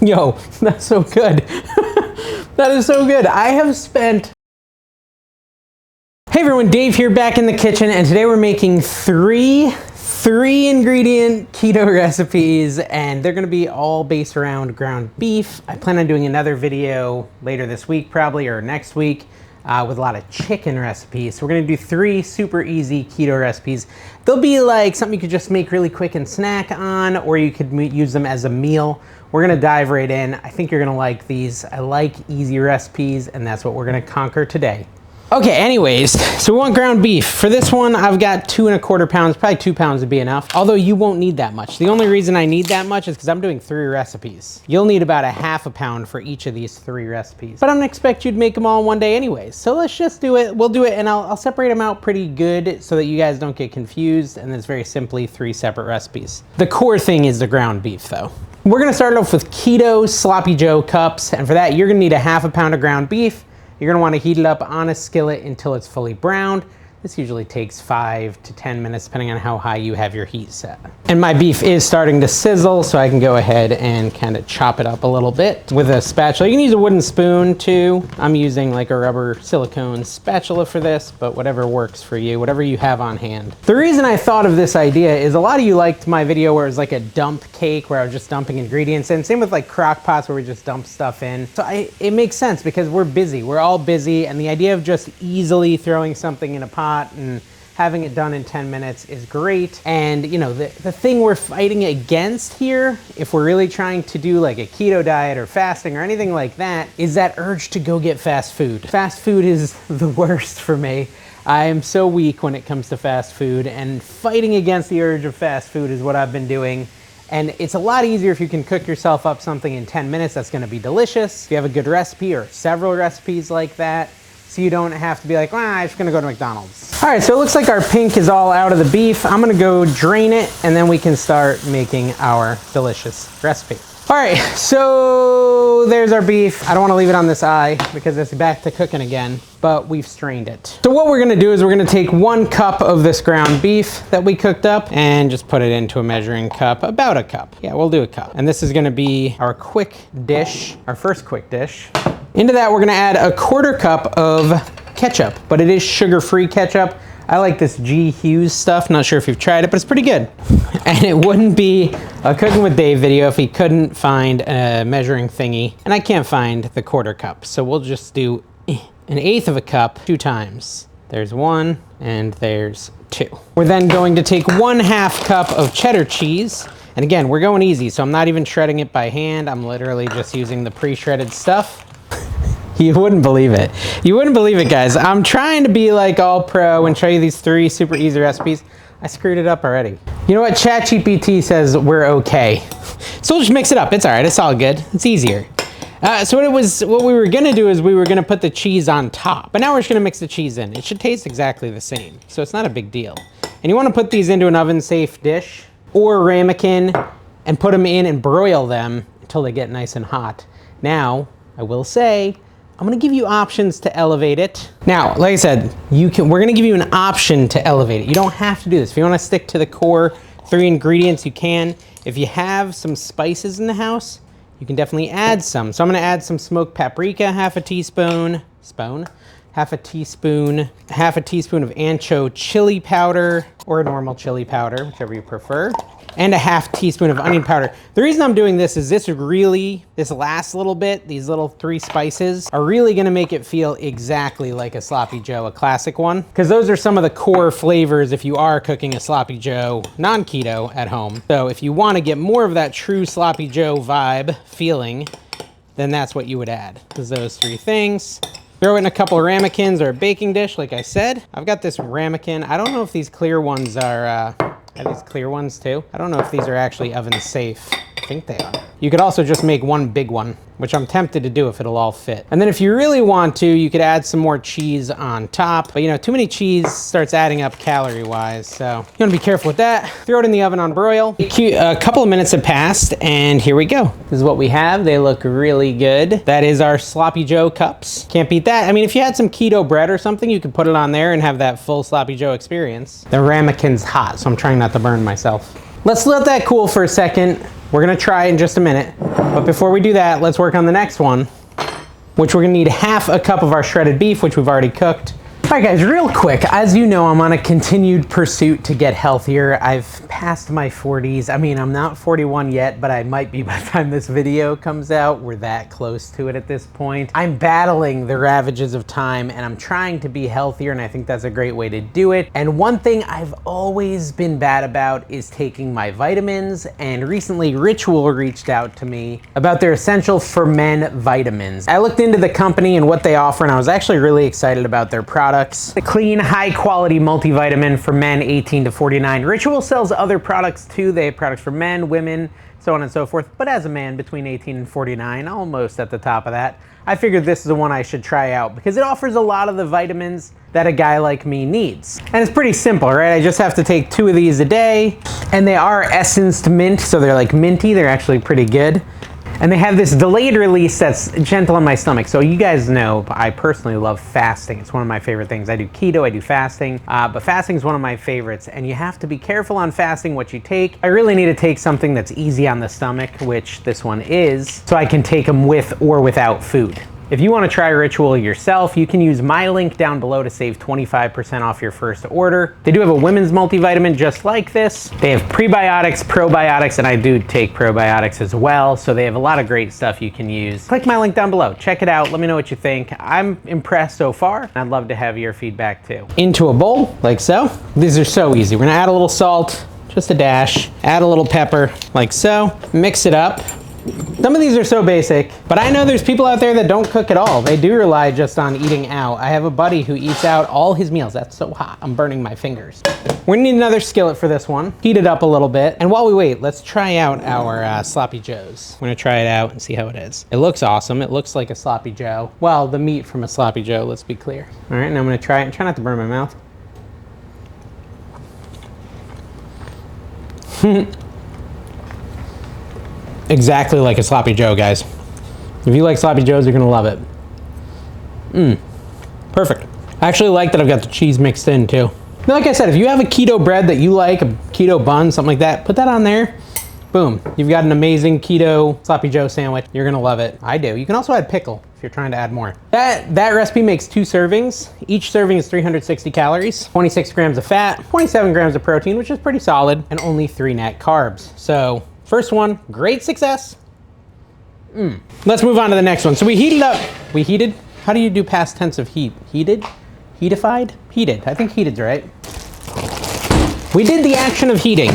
Yo, that's so good. That is so good. I have spent... Hey everyone, Dave here, back in the kitchen, and today we're making three ingredient keto recipes, and they're gonna be all based around ground beef. I plan on doing another video later this week probably, or next week, with a lot of chicken recipes. So we're gonna do three super easy keto recipes. They'll be like something you could just make really quick and snack on, or you could use them as a meal. We're gonna dive right in. I think you're gonna like these. I like easy recipes, and that's what we're gonna conquer today. Okay, anyways, so we want ground beef. For this one, I've got 2 1/4 pounds, probably 2 pounds would be enough. Although you won't need that much. The only reason I need that much is because I'm doing 3 recipes. You'll need about 1/2 pound for each of these 3 recipes. But I'm gonna expect you to make them all in one day anyways. So let's just do it. We'll do it, and I'll separate them out pretty good so that you guys don't get confused, and it's very simply 3 separate recipes. The core thing is the ground beef though. We're gonna start off with keto sloppy joe cups, and for that you're gonna need 1/2 pound of ground beef. You're gonna wanna heat it up on a skillet until it's fully browned. This usually takes 5 to 10 minutes depending on how high you have your heat set. And my beef is starting to sizzle, so I can go ahead and kind of chop it up a little bit with a spatula. You can use a wooden spoon too. I'm using like a rubber silicone spatula for this, but whatever works for you, whatever you have on hand. The reason I thought of this idea is a lot of you liked my video where it was like a dump cake where I was just dumping ingredients in. Same with like crock pots where we just dump stuff in. So it makes sense because we're busy. We're all busy, and the idea of just easily throwing something in a pot and having it done in 10 minutes is great. And you know, the thing we're fighting against here, if we're really trying to do like a keto diet or fasting or anything like that, is that urge to go get fast food. Fast food is the worst for me. I am so weak when it comes to fast food, and fighting against the urge of fast food is what I've been doing. And it's a lot easier if you can cook yourself up something in 10 minutes that's gonna be delicious. If you have a good recipe or several recipes like that, so you don't have to be like, I'm just gonna go to McDonald's. All right, so it looks like our pink is all out of the beef. I'm gonna go drain it, and then we can start making our delicious recipe. All right, so there's our beef. I don't wanna leave it on this eye because it's back to cooking again, but we've strained it. So what we're gonna do is we're gonna take 1 cup of this ground beef that we cooked up and just put it into a measuring cup, about a cup. Yeah, we'll do a cup. And this is gonna be our quick dish, our first quick dish. Into that, we're gonna add 1/4 cup of ketchup, but it is sugar-free ketchup. I like this G. Hughes stuff. Not sure if you've tried it, but it's pretty good. And it wouldn't be a Cooking with Dave video if he couldn't find a measuring thingy. And I can't find the 1/4 cup, so we'll just do 1/8 of a cup 2 times. There's 1, and there's 2. We're then going to take 1/2 cup of cheddar cheese. And again, we're going easy, so I'm not even shredding it by hand. I'm literally just using the pre-shredded stuff. You wouldn't believe it. You wouldn't believe it, guys. I'm trying to be like all pro and show you these 3 super easy recipes. I screwed it up already. You know what? ChatGPT says we're okay. So we'll just mix it up. It's all right. It's all good. It's easier. So what we were gonna do is we were gonna put the cheese on top, but now we're just gonna mix the cheese in. It should taste exactly the same, so it's not a big deal. And you wanna put these into an oven-safe dish or ramekin and put them in and broil them until they get nice and hot. Now, I will say, I'm gonna give you options to elevate it. Now, like I said, we're gonna give you an option to elevate it. You don't have to do this. If you wanna stick to the core 3 ingredients, you can. If you have some spices in the house, you can definitely add some. So I'm gonna add some smoked paprika, 1/2 teaspoon, 1/2 teaspoon of ancho chili powder, or normal chili powder, whichever you prefer, and 1/2 teaspoon of onion powder. The reason I'm doing this is this last little bit, these little 3 spices are really gonna make it feel exactly like a sloppy joe, a classic one, because those are some of the core flavors if you are cooking a sloppy joe non-keto at home. So if you wanna get more of that true sloppy joe vibe feeling, then that's what you would add, is those 3 things. Throw in a couple of ramekins or a baking dish, like I said. I've got this ramekin. I don't know if these clear ones are these clear ones too? I don't know if these are actually oven safe. I think they are. You could also just make 1 big one, which I'm tempted to do if it'll all fit. And then if you really want to, you could add some more cheese on top. But you know, too many cheese starts adding up calorie-wise, so you wanna be careful with that. Throw it in the oven on broil. A couple of minutes have passed, and here we go. This is what we have. They look really good. That is our Sloppy Joe cups. Can't beat that. I mean, if you had some keto bread or something, you could put it on there and have that full Sloppy Joe experience. The ramekin's hot, so I'm trying not to burn myself. Let's let that cool for a second. We're gonna try in just a minute. But before we do that, let's work on the next one, which we're gonna need half a cup of our shredded beef, which we've already cooked. All right guys, real quick, as you know, I'm on a continued pursuit to get healthier. I've passed my 40s. I mean, I'm not 41 yet, but I might be by the time this video comes out. We're that close to it at this point. I'm battling the ravages of time and I'm trying to be healthier, and I think that's a great way to do it. And one thing I've always been bad about is taking my vitamins, and recently Ritual reached out to me about their Essential for Men vitamins. I looked into the company and what they offer, and I was actually really excited about their products. A clean, high-quality multivitamin for men 18 to 49. Ritual sells other products too. They have products for men, women, so on and so forth. But as a man between 18 and 49, almost at the top of that, I figured this is the one I should try out because it offers a lot of the vitamins that a guy like me needs. And it's pretty simple, right? I just have to take 2 of these a day, and they are essenced mint, so they're like minty. They're actually pretty good. And they have this delayed release that's gentle on my stomach. So you guys know, I personally love fasting. It's one of my favorite things. I do keto, I do fasting, but fasting is one of my favorites. And you have to be careful on fasting what you take. I really need to take something that's easy on the stomach, which this one is, so I can take them with or without food. If you want to try Ritual yourself, you can use my link down below to save 25% off your first order. They do have a women's multivitamin just like this. They have prebiotics, probiotics, and I do take probiotics as well. So they have a lot of great stuff you can use. Click my link down below. Check it out. Let me know what you think. I'm impressed so far, and I'd love to have your feedback too. Into a bowl, like so. These are so easy. We're gonna add a little salt, just a dash. Add a little pepper, like so. Mix it up. Some of these are so basic, but I know there's people out there that don't cook at all. They do rely just on eating out. I have a buddy who eats out all his meals. That's so hot, I'm burning my fingers. We're gonna need another skillet for this one. Heat it up a little bit. And while we wait, let's try out our Sloppy Joes. We're gonna try it out and see how it is. It looks awesome. It looks like a Sloppy Joe. Well, the meat from a Sloppy Joe, let's be clear. All right, now I'm gonna try it and try not to burn my mouth. Exactly like a Sloppy Joe, guys. If you like Sloppy Joes, you're gonna love it. Perfect. I actually like that I've got the cheese mixed in too. Now, like I said, if you have a keto bread that you like, a keto bun, something like that, put that on there. Boom, you've got an amazing keto Sloppy Joe sandwich. You're gonna love it. I do. You can also add pickle if you're trying to add more. That recipe makes 2 servings. Each serving is 360 calories, 26 grams of fat, 27 grams of protein, which is pretty solid, and only 3 net carbs. So, first one, great success. Let's move on to the next one. So we heated up. We heated? How do you do past tense of heat? Heated? Heatified? Heated. I think heated's right. We did the action of heating.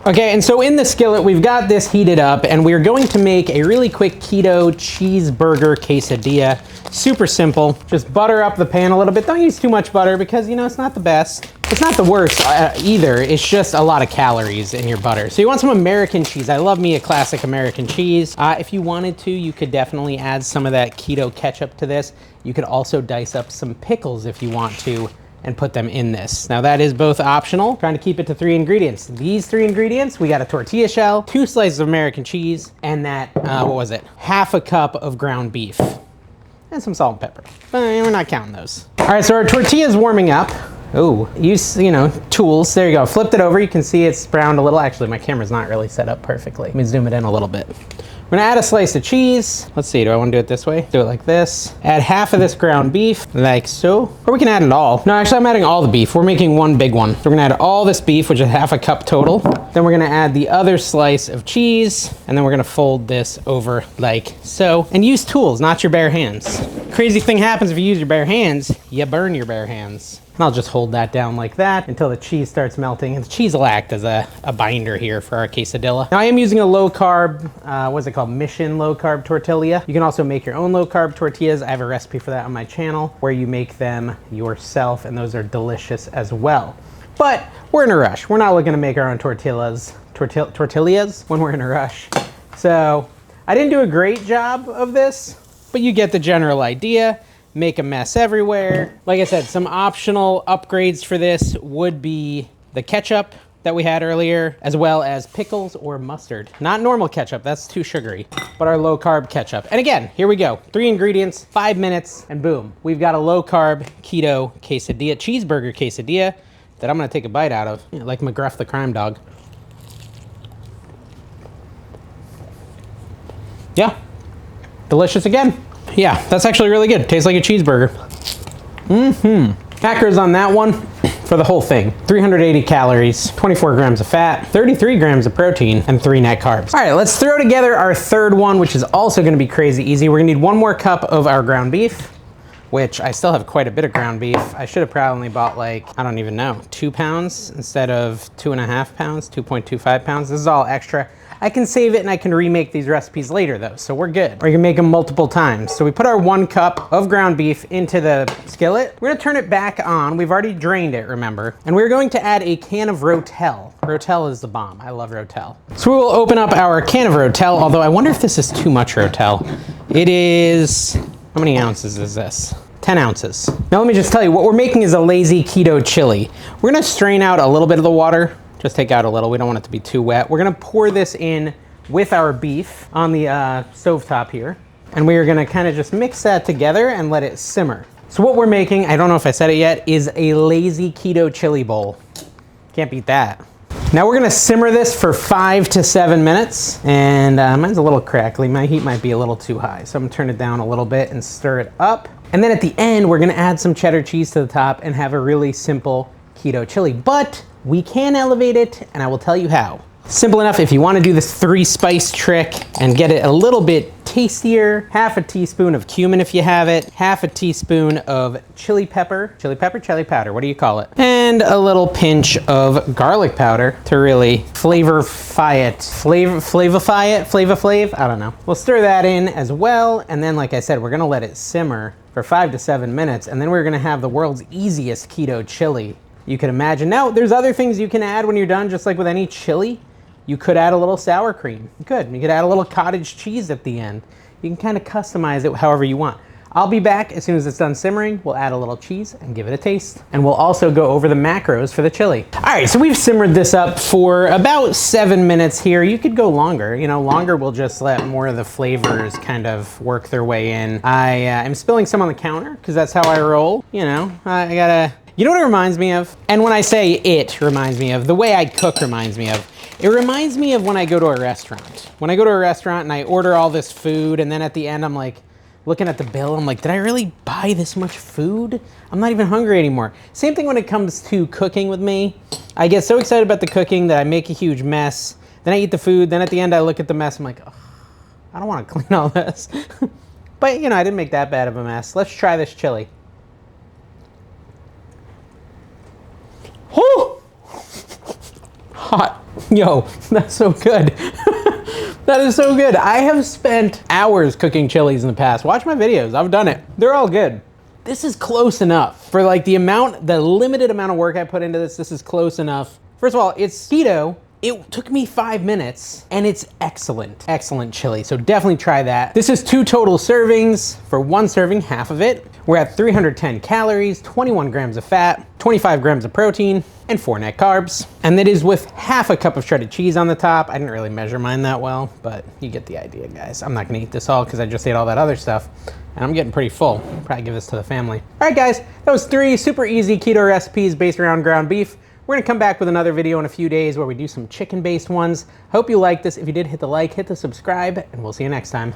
Okay, and so in the skillet, we've got this heated up, and we're going to make a really quick keto cheeseburger quesadilla. Super simple. Just butter up the pan a little bit. Don't use too much butter because, you know, it's not the best. It's not the worst either. It's just a lot of calories in your butter. So you want some American cheese. I love me a classic American cheese. If you wanted to, you could definitely add some of that keto ketchup to this. You could also dice up some pickles if you want to and put them in this. Now that is both optional. Trying to keep it to 3 ingredients. These 3 ingredients, we got a tortilla shell, 2 slices of American cheese, and that, what was it? Half a cup of ground beef. And some salt and pepper. But we're not counting those. All right, so our tortilla is warming up. Oh, use, you know, tools. There you go. Flipped it over. You can see it's browned a little. Actually, my camera's not really set up perfectly. Let me zoom it in a little bit. We're gonna add a slice of cheese. Let's see, do I wanna do it this way? Do it like this. Add half of this ground beef, like so. Or we can add it all. No, actually I'm adding all the beef. We're making one big one. So we're gonna add all this beef, which is half a cup total. Then we're gonna add the other slice of cheese, and then we're gonna fold this over like so. And use tools, not your bare hands. Crazy thing happens if you use your bare hands, you burn your bare hands. And I'll just hold that down like that until the cheese starts melting. And the cheese will act as a binder here for our quesadilla. Now I am using a low carb, what's it called? Mission low carb tortilla. You can also make your own low carb tortillas. I have a recipe for that on my channel where you make them yourself, and those are delicious as well. But we're in a rush. We're not looking to make our own tortillas when we're in a rush. So I didn't do a great job of this, but you get the general idea. Make a mess everywhere. Like I said, some optional upgrades for this would be the ketchup that we had earlier, as well as pickles or mustard. Not normal ketchup, that's too sugary, but our low carb ketchup. And again, here we go. 3 ingredients, 5 minutes, and boom. We've got a low carb keto quesadilla, cheeseburger quesadilla that I'm gonna take a bite out of, like McGruff the crime dog. Yeah, delicious again. Yeah, that's actually really good. Tastes like a cheeseburger. Macros on that one for the whole thing. 380 calories, 24 grams of fat, 33 grams of protein, and 3 net carbs. All right, let's throw together our third one, which is also gonna be crazy easy. We're gonna need 1 more cup of our ground beef, which I still have quite a bit of ground beef. I should have probably bought like, I don't even know, 2 pounds instead of 2.5 pounds, 2.25 pounds. This is all extra. I can save it and I can remake these recipes later though, so we're good. Or you can make them multiple times. So we put our 1 cup of ground beef into the skillet. We're gonna turn it back on. We've already drained it, remember? And we're going to add a can of Rotel. Rotel is the bomb. I love Rotel. So we will open up our can of Rotel, although I wonder if this is too much Rotel. It is, how many ounces is this? 10 ounces. Now let me just tell you, what we're making is a lazy keto chili. We're gonna strain out a little bit of the water. Just take out a little, we don't want it to be too wet. We're gonna pour this in with our beef on the stovetop here. And we are gonna kind of just mix that together and let it simmer. So what we're making, I don't know if I said it yet, is a lazy keto chili bowl. Can't beat that. Now we're gonna simmer this for 5 to 7 minutes. And mine's a little crackly, my heat might be a little too high. So I'm gonna turn it down a little bit and stir it up. And then at the end, we're gonna add some cheddar cheese to the top and have a really simple keto chili. But we can elevate it, and I will tell you how. Simple enough. If you want to do this 3 spice trick and get it a little bit tastier, half a teaspoon of cumin if you have it, half a teaspoon of chili powder, what do you call it? And a little pinch of garlic powder to really flavorify it, I don't know. We'll stir that in as well, and then like I said, we're gonna let it simmer for 5 to 7 minutes, and then we're gonna have the world's easiest keto chili you could imagine. Now, there's other things you can add when you're done, just like with any chili. You could add a little sour cream. You could add a little cottage cheese at the end. You can kind of customize it however you want. I'll be back as soon as it's done simmering. We'll add a little cheese and give it a taste. And we'll also go over the macros for the chili. All right, so we've simmered this up for about 7 minutes here. You could go longer. You know, longer will just let more of the flavors kind of work their way in. I am spilling some on the counter because that's how I roll. You know, I gotta, you know what it reminds me of? And when I say it reminds me of, the way I cook reminds me of, it reminds me of when I go to a restaurant. When I go to a restaurant and I order all this food, and then at the end I'm like, looking at the bill, I'm like, did I really buy this much food? I'm not even hungry anymore. Same thing when it comes to cooking with me. I get so excited about the cooking that I make a huge mess. Then I eat the food, then at the end I look at the mess, I'm like, oh, I don't want to clean all this. But you know, I didn't make that bad of a mess. Let's try this chili. Whew! Hot. Yo, that's so good. That is so good. I have spent hours cooking chilies in the past. Watch my videos, I've done it. They're all good. This is close enough. For like the limited amount of work I put into this, this is close enough. First of all, it's keto. It took me 5 minutes and it's excellent, excellent chili. So definitely try that. This is 2 total servings. For 1 serving, half of it. We're at 310 calories, 21 grams of fat, 25 grams of protein, and 4 net carbs. And that is with half a cup of shredded cheese on the top. I didn't really measure mine that well, but you get the idea, guys. I'm not gonna eat this all because I just ate all that other stuff. And I'm getting pretty full. Probably give this to the family. All right, guys, that was 3 super easy keto recipes based around ground beef. We're gonna come back with another video in a few days where we do some chicken-based ones. Hope you liked this. If you did, hit the like, hit the subscribe, and we'll see you next time.